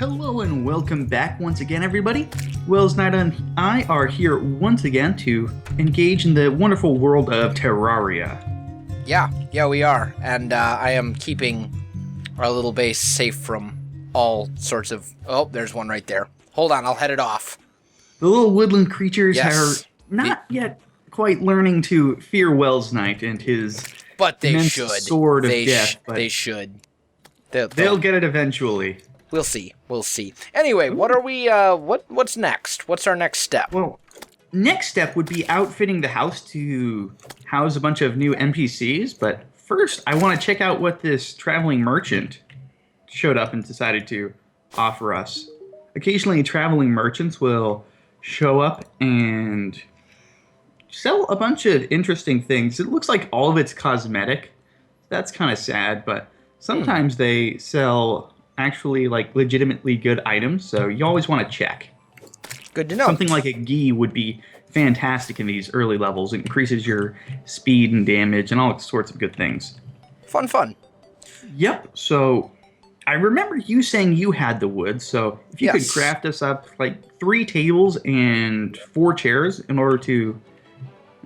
Hello and welcome back once again, everybody. Welsknight and I are here once again to engage in the wonderful world of Terraria. Yeah, we are. And I am keeping our little base safe from all sorts of... Oh, there's one right there. Hold on, I'll head it off. The little woodland creatures Yes. are not yet quite learning to fear Welsknight and his But they immense should. sword of death. But they should. they'll get it eventually. We'll see. Anyway, what are we, what's next? What's our next step? Well, next step would be outfitting the house to house a bunch of new NPCs, but first I want to check out what this traveling merchant showed up and decided to offer us. Occasionally, traveling merchants will show up and sell a bunch of interesting things. It looks like all of it's cosmetic. That's kind of sad, but sometimes they sell actually like legitimately good items, so you always want to check. Good to know. Something like a gi would be fantastic in these early levels. It increases your speed and damage and all sorts of good things. Fun. Yep, so I remember you saying you had the wood, so if you could craft us up like 3 tables and 4 chairs in order to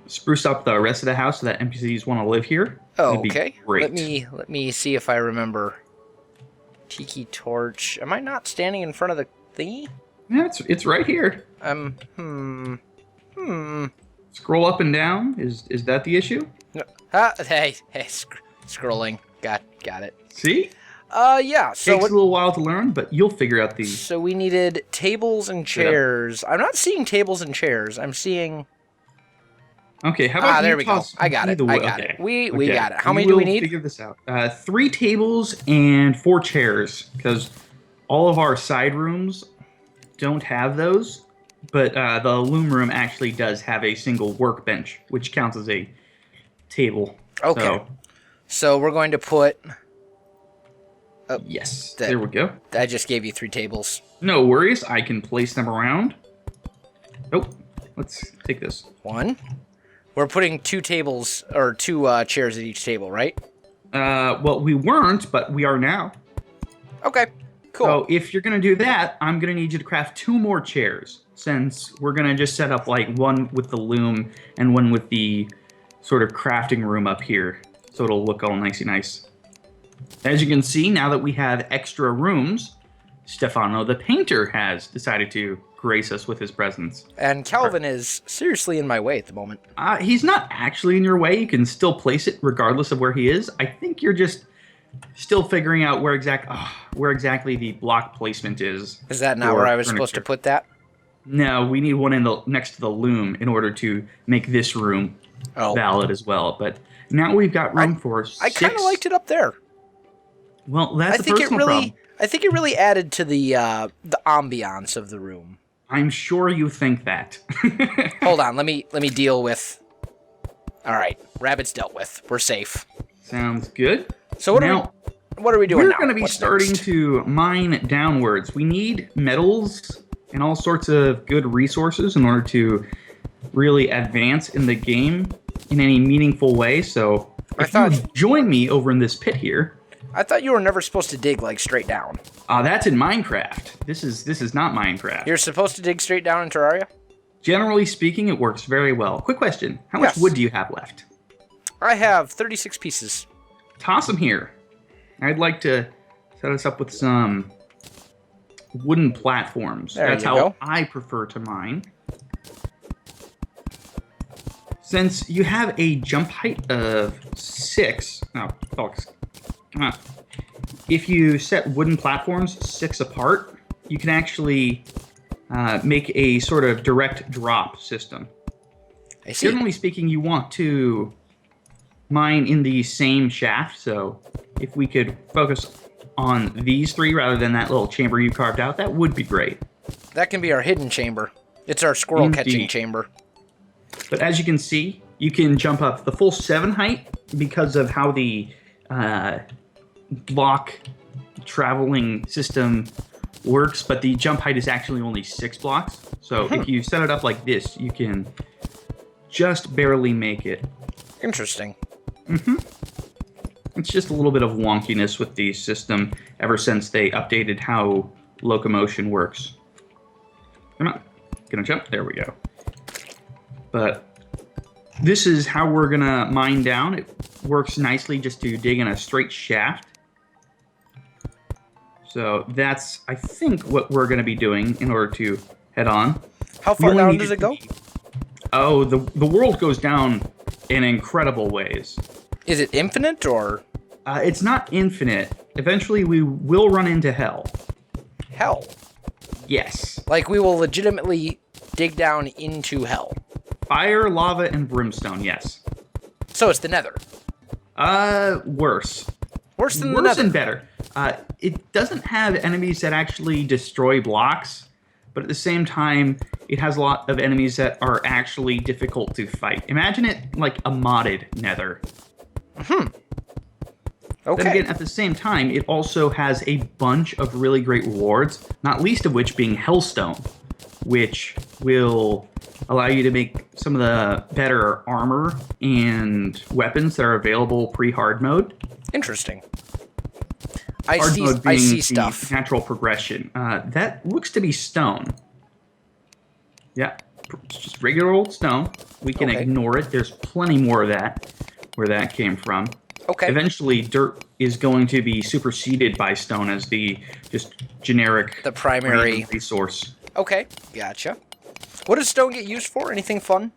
spruce up the rest of the house so that NPCs want to live here. Oh, okay. Be great. Let me see if I remember. Tiki torch. Am I not standing in front of the thingy? Yeah, it's right here. Scroll up and down. Is that the issue? No. Hey, scrolling. Got it. See? Yeah. So Takes a little while to learn, but you'll figure out the... So we needed tables and chairs. I'm not seeing tables and chairs. I'm seeing... Okay, how about there we go. I got it. We got it. How many do we need? Figure this out. 3 tables and 4 chairs, because all of our side rooms don't have those, but the loom room actually does have a single workbench, which counts as a table. Okay. So we're going to put... yes, there we go. I just gave you 3 tables. No worries, I can place them around. Oh, let's take this. 1. We're putting 2 tables, or 2 chairs at each table, right? Well, we weren't, but we are now. Okay, cool. So if you're going to do that, I'm going to need you to craft 2 more chairs, since we're going to just set up like one with the loom and one with the sort of crafting room up here, so it'll look all nicey nice. As you can see, now that we have extra rooms, Stefano the painter has decided to grace us with his presence. And Calvin is seriously in my way at the moment. He's not actually in your way. You can still place it regardless of where he is. I think you're just still figuring out where exactly the block placement is. Is that not where I was supposed to put that? No, we need one next to the loom in order to make this room valid as well. But now we've got room for 6. I kind of liked it up there. Well, that's a personal problem. I think it really added to the ambiance of the room. I'm sure you think that. Hold on, let me deal with... Alright, rabbit's dealt with. We're safe. Sounds good. So what are we doing now? We're going to be starting to mine downwards. We need metals and all sorts of good resources in order to really advance in the game in any meaningful way. So if you join me over in this pit here... I thought you were never supposed to dig, like, straight down. That's in Minecraft. This is not Minecraft. You're supposed to dig straight down in Terraria? Generally speaking, it works very well. Quick question. How much wood do you have left? I have 36 pieces. Toss them here. I'd like to set us up with some wooden platforms. That's how I prefer to mine. Since you have a jump height of 6... Oh, folks. If you set wooden platforms 6 apart, you can actually make a sort of direct drop system. I see. Generally speaking, you want to mine in the same shaft, so if we could focus on these 3 rather than that little chamber you carved out, that would be great. That can be our hidden chamber. It's our squirrel catching chamber. But as you can see, you can jump up the full 7 height because of how the block traveling system works, but the jump height is actually only 6 blocks. So if you set it up like this, you can just barely make it. Interesting. It's just a little bit of wonkiness with the system ever since they updated how locomotion works. Come on. Gonna jump. There we go. But this is how we're gonna mine down. It works nicely just to dig in a straight shaft. So that's, I think, what we're gonna be doing in order to head on. How far down does it go? Oh, the world goes down in incredible ways. Is it infinite or? It's not infinite. Eventually, we will run into hell. Hell? Yes. Like we will legitimately dig down into hell. Fire, lava, and brimstone, yes. So it's the nether. Worse. Worse than the Worse nether. and better. It doesn't have enemies that actually destroy blocks, but at the same time, it has a lot of enemies that are actually difficult to fight. Imagine it like a modded nether. Okay. Then again, at the same time, it also has a bunch of really great rewards, not least of which being Hellstone, which will allow you to make some of the better armor and weapons that are available pre-hard mode. Interesting. I Hard mode being see the stuff. natural progression. That looks to be stone. Yeah, it's just regular old stone. We can ignore it. There's plenty more of that, where that came from. Okay. Eventually, dirt is going to be superseded by stone as the just generic The primary resource. Okay, gotcha. What does stone get used for? Anything fun?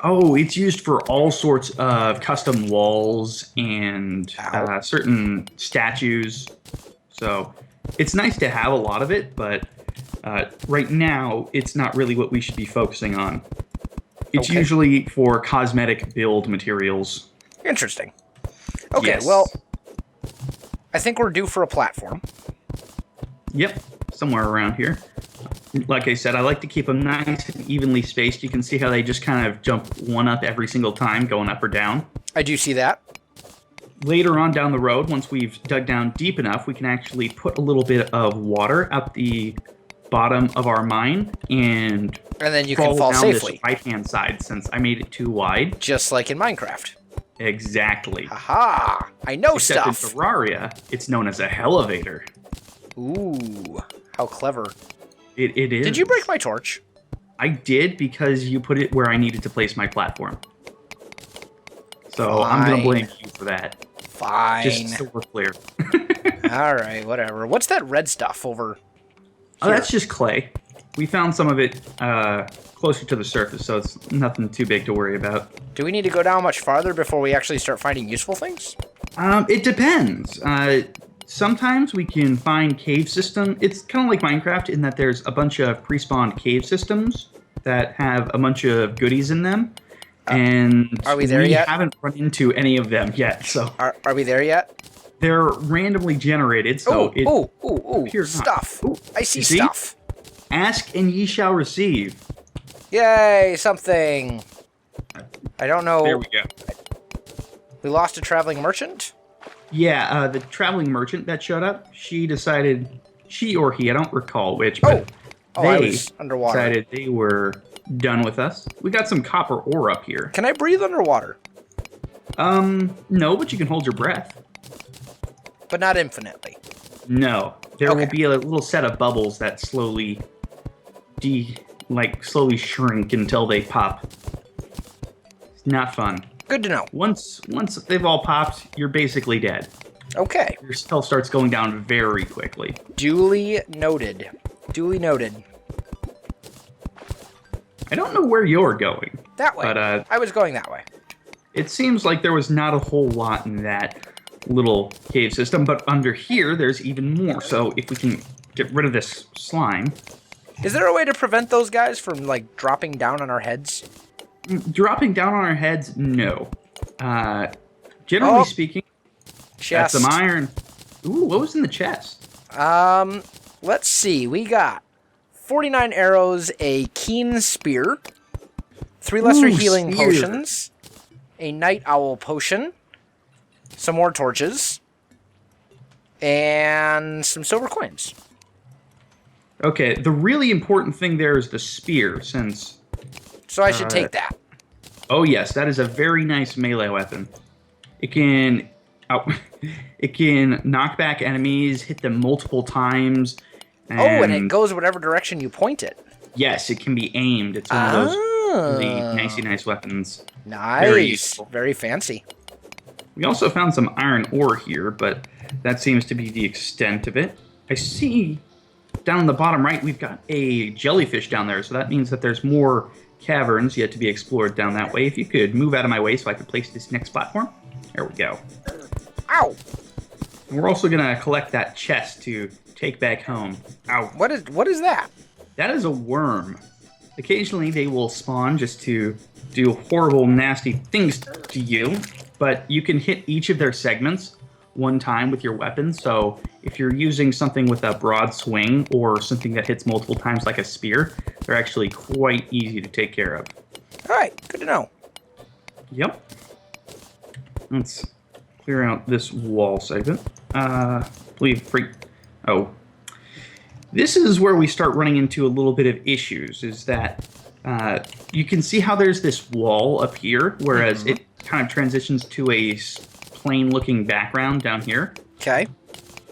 Oh, it's used for all sorts of custom walls and certain statues. So it's nice to have a lot of it, but right now it's not really what we should be focusing on. It's usually for cosmetic build materials. Interesting. Okay, Yes. well, I think we're due for a platform. Yep, somewhere around here. Like I said, I like to keep them nice and evenly spaced. You can see how they just kind of jump one up every single time, going up or down. I do see that. Later on down the road, once we've dug down deep enough, we can actually put a little bit of water up the bottom of our mine and then you can fall down safely. this right-hand side since I made it too wide. Just like in Minecraft. Exactly. Haha! I know Except stuff! in Terraria, it's known as a elevator. Ooh, how clever. It is. Did you break my torch? I did because you put it where I needed to place my platform. So I'm going to blame you for that. Fine. Just so we're clear. Alright, whatever. What's that red stuff over Oh, that's just clay. We found some of it closer to the surface, so it's nothing too big to worry about. Do we need to go down much farther before we actually start finding useful things? It depends. Sometimes we can find cave system. It's kind of like Minecraft in that there's a bunch of pre-spawned cave systems that have a bunch of goodies in them. And are we there yet? We haven't run into any of them yet. So Are we there yet? they're randomly generated. So Stuff. Ooh, I see you see? stuff. Ask and ye shall receive. Yay, something. I don't know. There we go. We lost a traveling merchant? Yeah, the traveling merchant that showed up, she decided, she or he, I don't recall which, but I they was underwater. decided they were done with us. We got some copper ore up here. Can I breathe underwater? No, but you can hold your breath. But not infinitely. No, there Okay. will be a little set of bubbles that slowly slowly shrink until they pop. It's not fun. Good to know. Once they've all popped, you're basically dead. Okay. Your health starts going down very quickly. Duly noted. Duly noted. I don't know where you're going. That way. But I was going that way. it seems like there was not a whole lot in that little cave system, but under here there's even more. So if we can get rid of this slime. Is there a way to prevent those guys from, like, dropping down on our heads? Dropping down on our heads, no. Generally speaking, Chest. that's some iron. Ooh, what was in the chest? Let's see. We got 49 arrows, a keen spear, 3 lesser healing spear. potions, a night owl potion, some more torches, and some silver coins. Okay, the really important thing there is the spear, since... So I should take that. Oh yes, that is a very nice melee weapon. It can... it can knock back enemies, hit them multiple times, Oh, and it goes whatever direction you point it. Yes, it can be aimed. It's one of those really nice weapons. Nice. Very fancy. We also found some iron ore here, but that seems to be the extent of it. I see down in the bottom right, we've got a jellyfish down there, so that means that there's more caverns yet to be explored down that way. If you could move out of my way so I could place this next platform. There we go. Ow! And we're also going to collect that chest to take back home. Ow. What is that? That is a worm. Occasionally they will spawn just to do horrible, nasty things to you, but you can hit each of their segments one time with your weapon. So if you're using something with a broad swing or something that hits multiple times like a spear, they're actually quite easy to take care of. All right, good to know. Yep. Let's clear out this wall segment. Oh. This is where we start running into a little bit of issues, is that you can see how there's this wall up here, whereas it kind of transitions to a plain-looking background down here. Okay.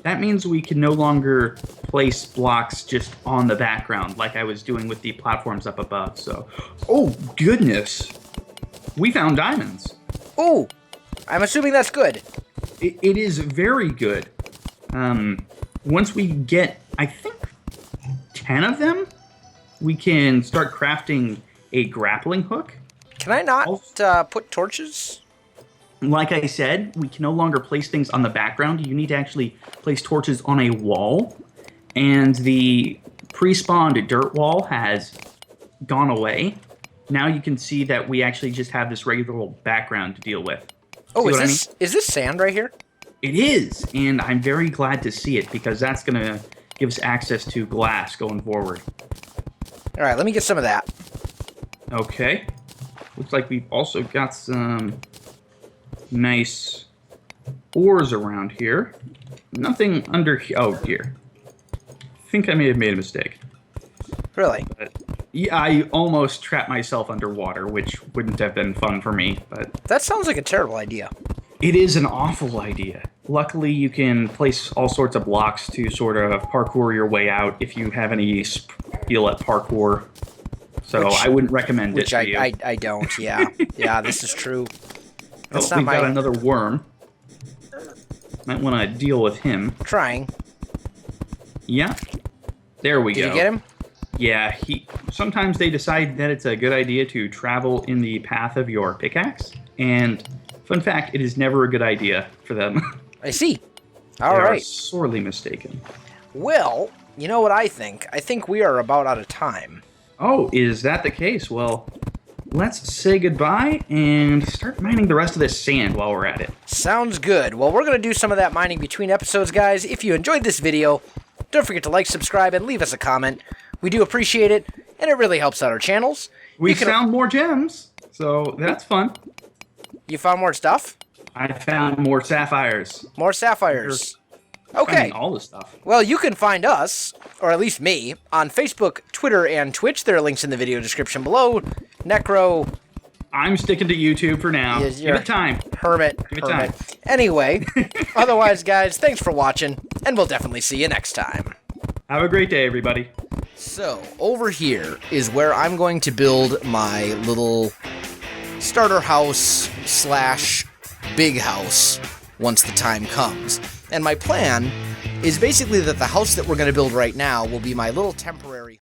That means we can no longer place blocks just on the background like I was doing with the platforms up above. So, oh, goodness. We found diamonds. Ooh, I'm assuming that's good. It is very good. Once we get, I think, 10 of them, we can start crafting a grappling hook. Can I not put torches? Like I said, we can no longer place things on the background. You need to actually place torches on a wall. And the pre-spawned dirt wall has gone away. Now you can see that we actually just have this regular background to deal with. Oh, is this sand right here? It is, and I'm very glad to see it because that's going to give us access to glass going forward. All right, let me get some of that. Okay. Looks like we've also got some nice ores around here. Nothing under here. Oh, dear. I think I may have made a mistake. Really? But yeah, I almost trapped myself underwater, which wouldn't have been fun for me. But that sounds like a terrible idea. It is an awful idea. Luckily, you can place all sorts of blocks to sort of parkour your way out if you have any skill at parkour. So I wouldn't recommend it to you. I don't, yeah. Yeah, this is true. That's we've got another worm. Might want to deal with him. Trying. Yeah. There we go. Did you get him? Yeah, sometimes they decide that it's a good idea to travel in the path of your pickaxe. And fun fact, it is never a good idea for them. I see. All they right. are sorely mistaken. Well, you know what I think? I think we are about out of time. Oh, is that the case? Well, let's say goodbye and start mining the rest of this sand while we're at it. Sounds good. Well, we're going to do some of that mining between episodes, guys. If you enjoyed this video, don't forget to like, subscribe, and leave us a comment. We do appreciate it, and it really helps out our channels. We found more gems, so that's fun. You found more stuff? I found more sapphires. More sapphires. Okay. All the stuff. Well, you can find us, or at least me, on Facebook, Twitter, and Twitch. There are links in the video description below. Necro. I'm sticking to YouTube for now. Give it time. Hermit. Give it time. Anyway, otherwise, guys, thanks for watching, and we'll definitely see you next time. Have a great day, everybody. So, over here is where I'm going to build my little starter house / big house once the time comes. And my plan is basically that the house that we're going to build right now will be my little temporary